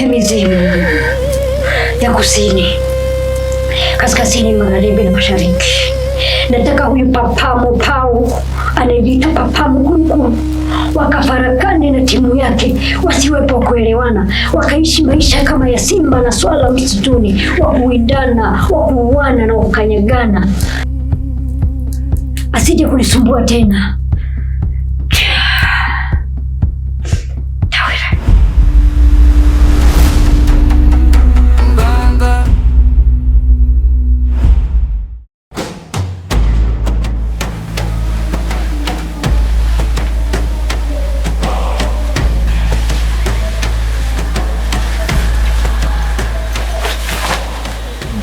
mizimu ya kusini, kaskazini, magharibi na mashariki. Nataka huyu Papa Mopao anayejiita Papa Mkungu wakafarakane na timu yake, wasiwepo kuelewana, wakaishi maisha kama ya simba na swala msituni, wa kuindana, wa kuuana na kukanyagana. Asije kunisumbua tena.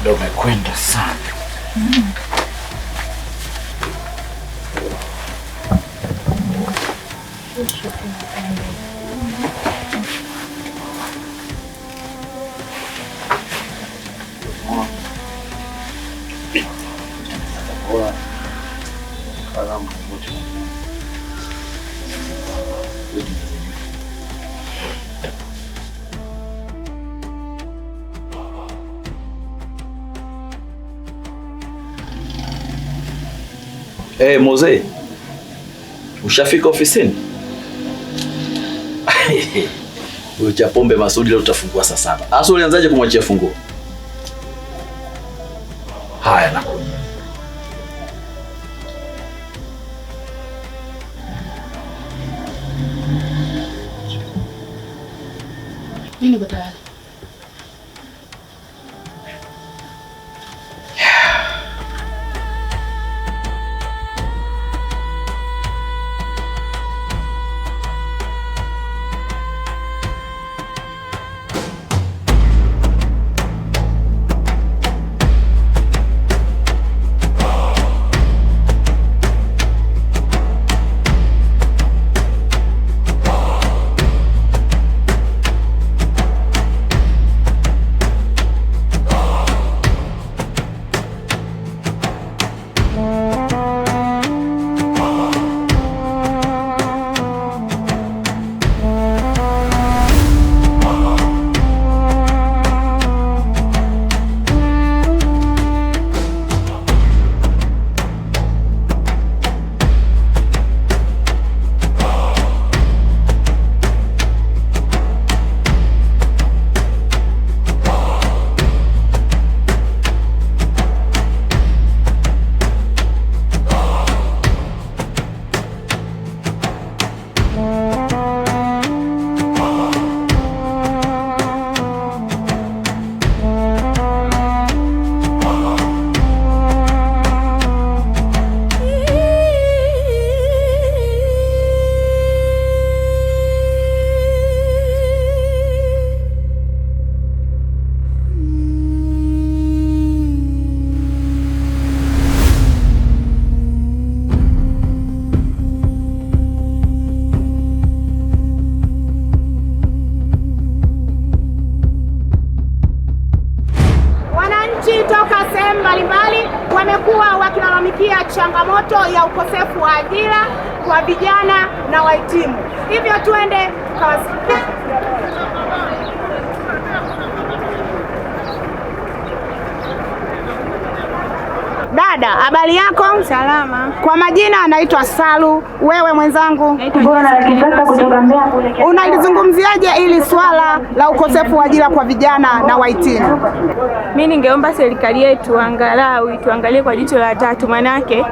Ndio umekwenda sana. Moze, ushafika ofisini? Ucha pombe Masudi leo utafungua saa 7. Asa ulianzaje kumwachia funguo? Haya na. Nini batala? Mbalimbali wamekuwa wakilalamikia changamoto ya ukosefu wa ajira kwa vijana na wahitimu. Hivyo tuende kazi. Dada, habari yako? Salama. Kwa majina anaitwa Salu. Wewe mwenzangu? Unalizungumziaje ili swala la ukosefu wa ajira kwa vijana na wahitimu? Mimi ningeomba serikali yetu angalau ituangalie kwa jicho la tatu, manake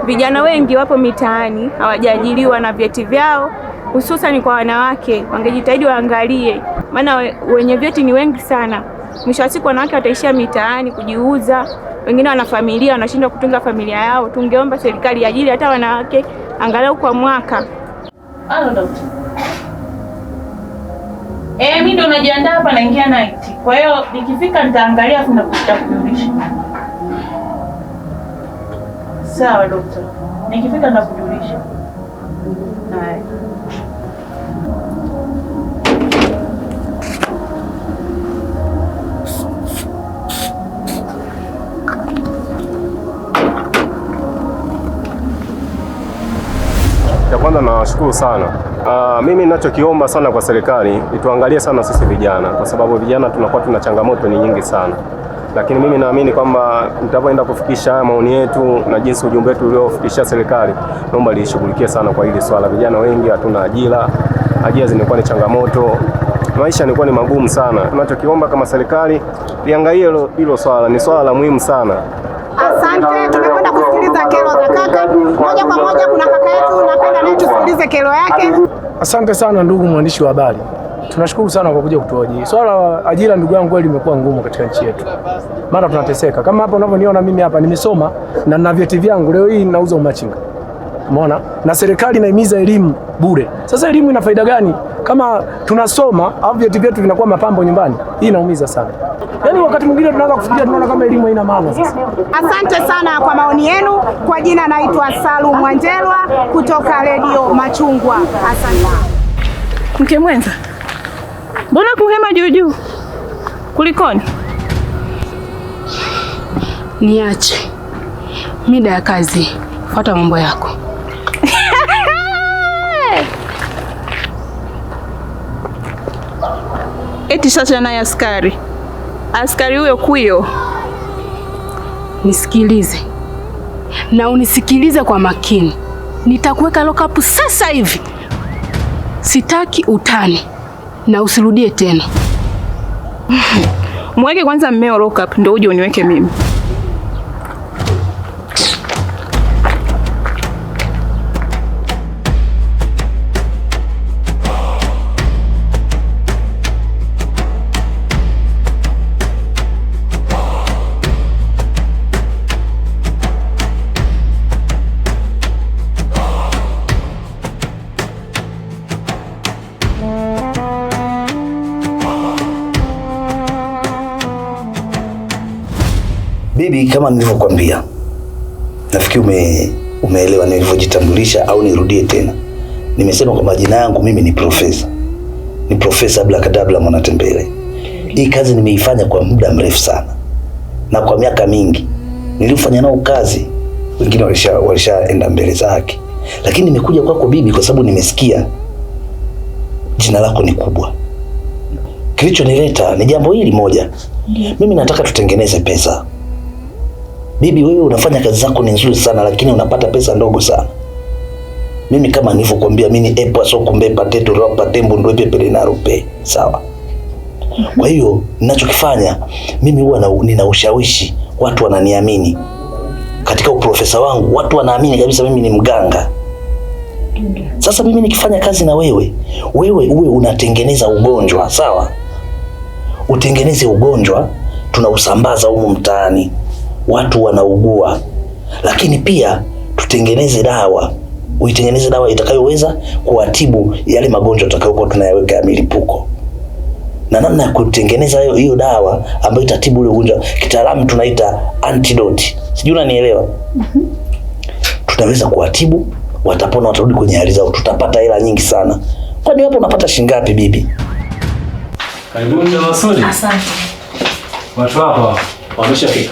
vijana wengi wapo mitaani hawajaajiriwa na vyeti vyao, hususan kwa wanawake. Wangejitahidi waangalie, maana wenye vyeti ni wengi sana. Mwisho wa siku wanawake wataishia mitaani kujiuza, wengine wana familia wanashindwa kutunza familia yao. Tungeomba serikali iajiri hata wanawake angalau kwa mwaka. Halo daktari. Mimi ndo najiandaa hapa naingia night. Kwa hiyo nikifika nitaangalia afu nitakujulisha. Sawa daktari. Nikifika nitakujulisha. Haya. Kwanza nawashukuru sana Mimi ninachokiomba sana kwa serikali ituangalie sana sisi vijana, kwa sababu vijana tunakuwa tuna changamoto ni nyingi sana, lakini mimi naamini kwamba nitapoenda kufikisha maoni yetu na jinsi ujumbe wetu uliofikishia serikali, naomba lishughulikie sana kwa hili swala. Vijana wengi hatuna ajira zinakuwa ni changamoto, maisha yanakuwa ni magumu sana. Tunachokiomba kama serikali liangalie hilo swala, ni swala la muhimu sana. Asante, tumekwenda kusikiliza kero za kaka. Moja kwa moja kuna kaka yetu, napenda naye tusikilize kero yake. Asante sana ndugu mwandishi wa habari. Tunashukuru sana kwa kuja kutuhoji. Swala la ajira ndugu yangu kweli limekuwa ngumu katika nchi yetu. Maana tunateseka. Kama hapa unavyoniona mimi hapa nimesoma na nina vyeti vyangu, leo hii ninauza umachinga. Umeona? Na serikali inahimiza elimu bure. Sasa elimu ina faida gani kama tunasoma au vyeti vyetu vinakuwa mapambo nyumbani? Hii inaumiza sana. Yaani wakati mwingine tunaanza kufikiria tunaona kama elimu haina maana sasa. Asante sana kwa maoni yenu. Kwa jina naitwa Salu Mwanjelwa kutoka Radio Machungwa. Asante. Mke mwenza, mbona kuhema juu? Kulikoni? Niache mida ya kazi, fuata mambo yako. Eti sasa naye askari huyo kuyo. Nisikilize na unisikilize kwa makini, nitakuweka lock up sasa hivi. Sitaki utani na usirudie tena. Mweke kwanza mmeo lock up ndio uje uniweke mimi. Bibi, kama nilivyokuambia, nafikiri umeelewa nilivyojitambulisha au nirudie tena? Nimesema kwa majina yangu mimi ni profesa. Ni Profesa Blakadabla Mwanatembele. Hii kazi nimeifanya kwa muda mrefu sana. Na kwa miaka mingi. Nilifanya nao kazi. Wengine walishaenda mbele zake. Lakini nimekuja kwako bibi kwa sababu nimesikia jina lako ni kubwa. Kilichonileta ni jambo hili moja. Mimi nataka tutengeneze pesa. Bibi, wewe unafanya kazi zako ni nzuri sana, lakini unapata pesa ndogo sana. Mimi kama nilivyokuambia, mimi ni epo soko mbepa tetu ropa tembo ndwepe pele na rupe. Sawa. Kwa hiyo ninachokifanya mimi huwa nina ushawishi, watu wananiamini. Katika uprofesa wangu watu wanaamini kabisa mimi ni mganga. Sasa mimi nikifanya kazi na wewe uwe unatengeneza ugonjwa, sawa? Utengeneze ugonjwa, tunausambaza huko mtaani. Watu wanaugua. Lakini pia tutengeneze dawa. Uitengeneze dawa itakayoweza kuatibu yale magonjwa tutakayokuwa tunayaweka ya milipuko. Na namna ya kutengeneza hiyo dawa ambayo itatibu ule ugonjwa, kitaalamu tunaita antidote. Sijui unanielewa? Tutaweza kuatibu, watapona, watarudi kwenye hali zao, tutapata hela nyingi sana. Kwani hapo unapata shilingi ngapi bibi? Karibuni na maswali. Asante. Watu hapa wameshafika.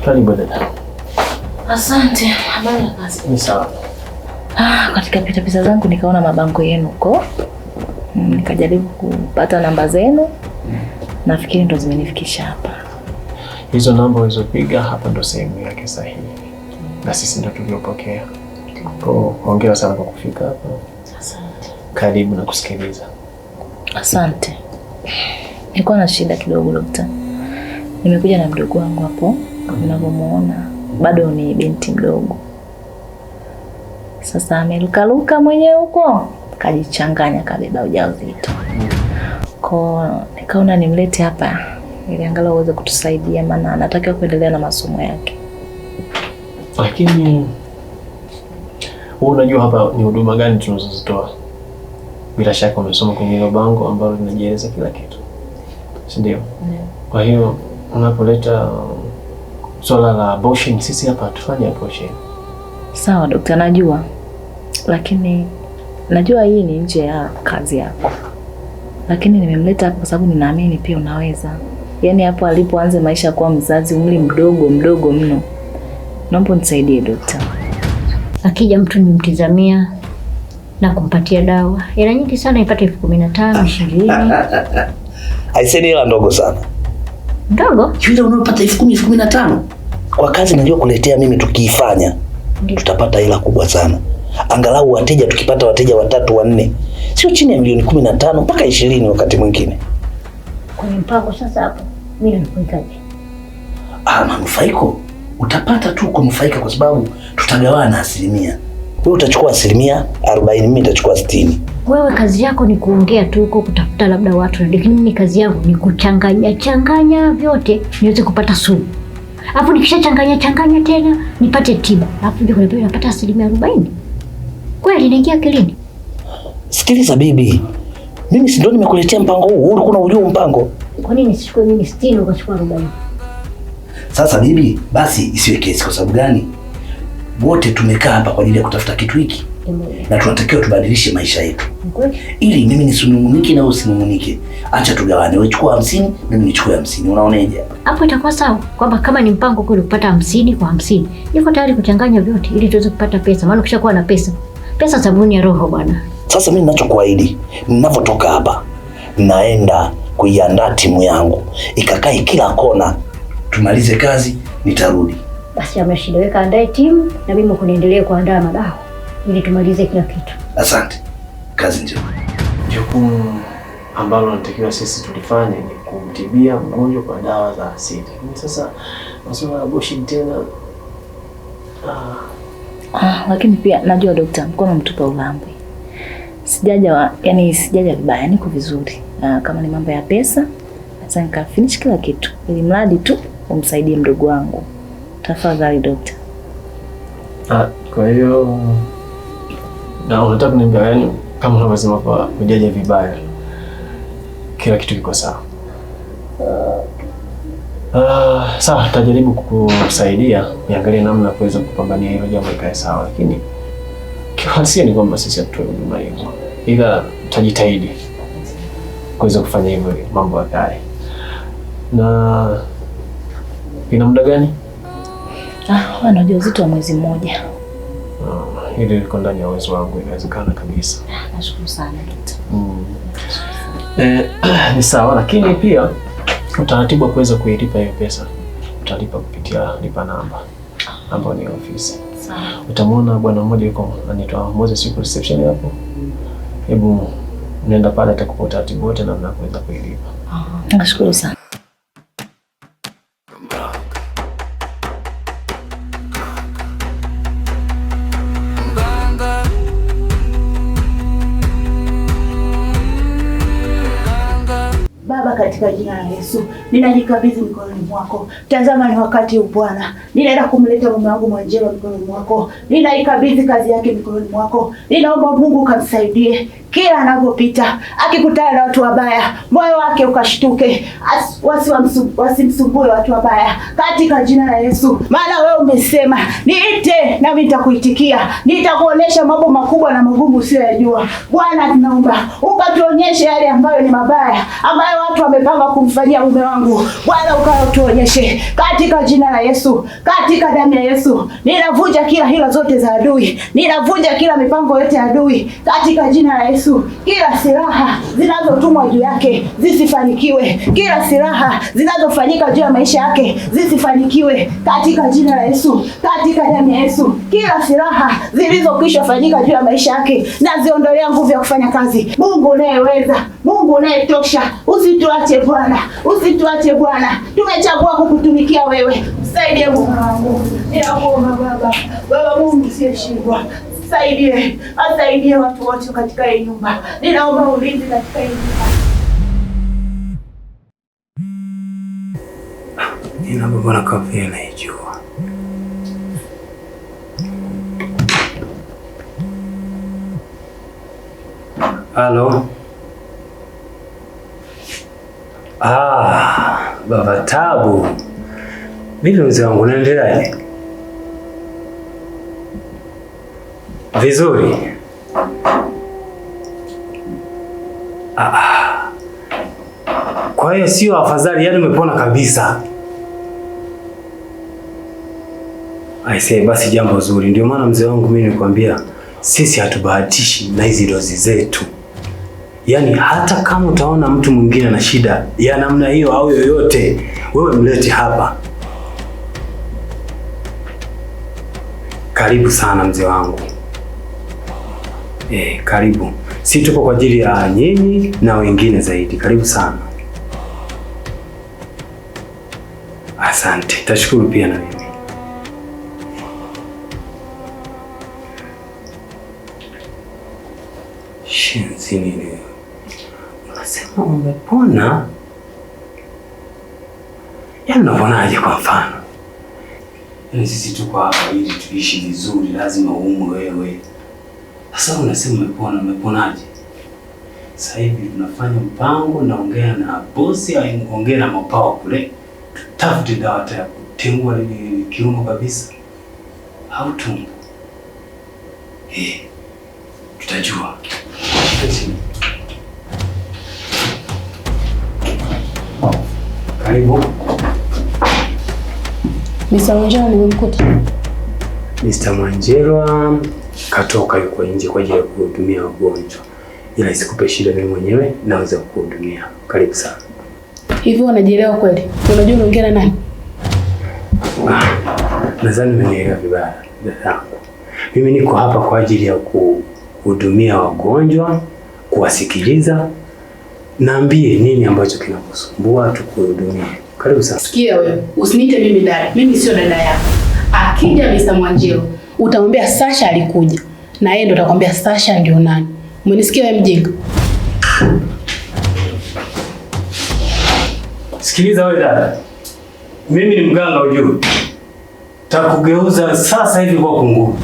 Karibu dada. Asante. Habari ya kazi? Ni sawa. Katika pita zangu nikaona mabango yenu huko. Nikajaribu kupata namba zenu. Nafikiri ndo zimenifikisha hapa. Hizo namba ulizopiga hapa ndo sehemu yake sahihi. Na sisi ndo tuliopokea. Hongera sana kwa kufika hapa. Asante. Karibu na kusikiliza. Asante. Nilikuwa na shida kidogo dokta. Nimekuja na mdogo wangu hapo, unavyomuona bado ni binti mdogo. Sasa amelukaluka mwenyewe huko, kajichanganya, kabeba ujauzito. Kwa nikaona nimlete hapa ili angalau uweze kutusaidia, maana anataka kuendelea na masomo yake. Lakini wewe unajua hapa ni huduma gani tunazozitoa? Bila shaka umesoma kwenye hilo bango ambalo linajieleza kila kitu. Si ndio? Kwa hiyo unapoleta swala la abortion, sisi hapa hatufanye abortion. Sawa daktari, najua. Lakini najua hii ni nje ya kazi yako. Lakini nimemleta hapa kwa sababu ninaamini pia unaweza. Yaani hapo alipoanza maisha kuwa mzazi, umri mdogo mno. naomba unisaidie dokta. Akija mtu nimtizamia na kumpatia dawa, hela nyingi sana, ipate 15,000, 20. Haiseni hela ndogo sana. Ndogo? Yule unayopata 10,000, 15,000 kwa kazi najua kuletea mimi, tukiifanya tutapata hela kubwa sana. Angalau wateja, tukipata wateja 3, 4, sio chini ya milioni 15 mpaka 20 wakati mwingine. Kwenye mpango sasa hapo mimi nakuikaje? Manufaiko utapata tu kunufaika kwa sababu tutagawana asilimia. Wewe utachukua asilimia 40, mimi nitachukua 60. Wewe kazi yako ni kuongea tu huko, kutafuta labda watu, lakini mimi kazi yangu ni kuchanganya vyote niweze kupata sumu. Alafu nikishachanganya tena nipate tiba. Alafu ndio kule napata asilimia 40. Kweli inaingia akilini? Sikiliza bibi, mimi si ndio nimekuletea mpango huu, wewe ulikuwa unajua mpango. Kwa nini sichukue mimi 60 ukachukua 40? Sasa bibi, basi isiwe kesi. Kwa sababu gani? Wote tumekaa hapa kwa ajili ya kutafuta kitu hiki. Na tunatakiwa tubadilishe maisha yetu. Ili mimi nisinungunike na wewe usinungunike. Acha tugawane, wewe chukua 50, mimi nichukue 50. Unaoneje? Hapo itakuwa sawa. Kwamba kama ni mpango kule kupata 50 kwa 50, niko tayari kuchanganya vyote ili tuweze kupata pesa. Maana ukishakuwa na pesa, pesa sabuni ya roho bwana. Sasa mimi ninachokuahidi, ninavyotoka hapa, naenda kuiandaa timu yangu. Ikakae kila kona. Tumalize kazi, nitarudi. Basi ameshindeweka, andae timu na mimi kuniendelea kuandaa madawa ili tumalize kila kitu. Asante. Kazi njema. Jukumu ambalo natakiwa sisi tulifanye ni kumtibia mgonjwa kwa dawa za asili. Sasa masuala ya abortion tena lakini pia najua dokta, mkono mtupa ulambwe. Sijaja vibaya, niko vizuri. Kama ni mambo ya pesa, sasa nikafinish kila kitu. Ili mradi tu umsaidie mdogo wangu. Tafadhali dokta. Kwa hiyo na unataka kuniambia yani kama unavyosema kwa kujaja vibaya, kila kitu kiko sawa? Sawa, tutajaribu kukusaidia niangalie namna ya kuweza kupambania hilo jambo ikae sawa, lakini kiuhalisia ni kwamba sisi hatutoi huduma hiyo, ila tutajitahidi kuweza kufanya hivyo mambo yakae. Na ina muda gani? Wana ujauzito wa mwezi mmoja. Hili liko ndani ya uwezo wangu, inawezekana kabisa. Nashukuru sana dokta. Ni sawa, lakini pia utaratibu wa kuweza kuilipa hiyo pesa utalipa kupitia lipa namba ambayo ni ofisi. Sawa. Utamwona bwana mmoja yuko anaitwa Moses, yuko reception hapo. Hebu nenda pale, atakupa utaratibu wote namna ya kuweza kuilipa. Nashukuru sana. Baba, katika jina la Yesu, ninajikabidhi mikononi mwako. Tazama ni wakati huu Bwana. Ninaenda kumleta mume wangu Mwanjelo mikononi mwako. Ninaikabidhi kazi yake mikononi mwako. Ninaomba Mungu kamsaidie kila anapopita, akikutana na watu wabaya, moyo wake ukashtuke, wasimsumbue watu wabaya katika jina la Yesu. Maana wewe umesema, niite nami nitakuitikia, nitakuonesha mambo makubwa na magumu usiyojua. Bwana, tunaomba ukatuonyeshe yale ambayo ni mabaya ambayo watu wamepanga kumfanyia mume wangu. Bwana, ukatuonyeshe katika jina la Yesu, katika damu ya Yesu. Ninavunja kila hila zote za adui, ninavunja kila mipango yote ya adui katika jina la Yesu. Kila silaha zinazotumwa juu yake zisifanikiwe, kila silaha zinazofanyika juu ya maisha yake zisifanikiwe katika jina la Yesu, katika damu ya Yesu. Kila silaha zilizokwisha fanyika juu ya maisha yake naziondolea nguvu ya kufanya kazi. Mungu unayeweza, Mungu unayetosha, usituache Bwana, usituache Bwana. Tumechagua kukutumikia wewe. Saidie Mungu wangu. Ninakuomba Baba, Baba Mungu usiyeshindwa. Saidie, asaidie watu wote katika hii nyumba. Ninaomba ulinzi katika hii nyumba. Ninabona kafia na ijua. Halo. Baba Tabu. Vipi mzee wangu, unaendeleaje? Vizuri. Kwa hiyo sio afadhali, yani umepona kabisa? Aisee, basi jambo zuri. Ndio maana mzee wangu mimi nikwambia sisi hatubahatishi na hizi dozi zetu. Yaani hata kama utaona mtu mwingine na shida ya namna hiyo au yoyote, wewe mlete hapa. Karibu sana mzee wangu. Karibu. Si tupo kwa ajili ya nyinyi na wengine zaidi. Karibu sana. Asante. Tashukuru pia na mimi. Shenzi nini? Unasema umepona? Yaani unaponaje kwa mfano? Yaani sisi tuko hapa ili tuishi vizuri, lazima uumwe wewe. Sasa unasema umepona, umeponaje? Sasa hivi tunafanya mpango, naongea na bosi, ongea na mapawa kule. Tutafute dawa ya kutengua lile kiuno kabisa. Au tumbo. Tutajua. Karibu. Mr. Manjelwa nimemkuta. Mr. Manjelwa katoka yuko nje kwa ajili ya kuhudumia wagonjwa. Ila isikupe shida, mimi mwenyewe naweza kuhudumia. Karibu sana. Hivi unajielewa kweli? Unajua unaongea na nani? Nadhani umenielewa vibaya dadangu. Mimi niko hapa kwa ajili ya kuhudumia wagonjwa, kuwasikiliza. Naambie nini ambacho kinakusumbua tukuhudumie. Karibu sana. Sikia wewe, usiniite mimi dada. Mimi sio dada yako. Akija Mr. Manjelwa, utamwambia Sasha alikuja. Na yeye ndo atakwambia Sasha ndio nani. Umenisikia wewe mjinga? Sikiliza wewe dada. Mimi ni mganga ujue. Takugeuza sasa hivi kwa kunguru.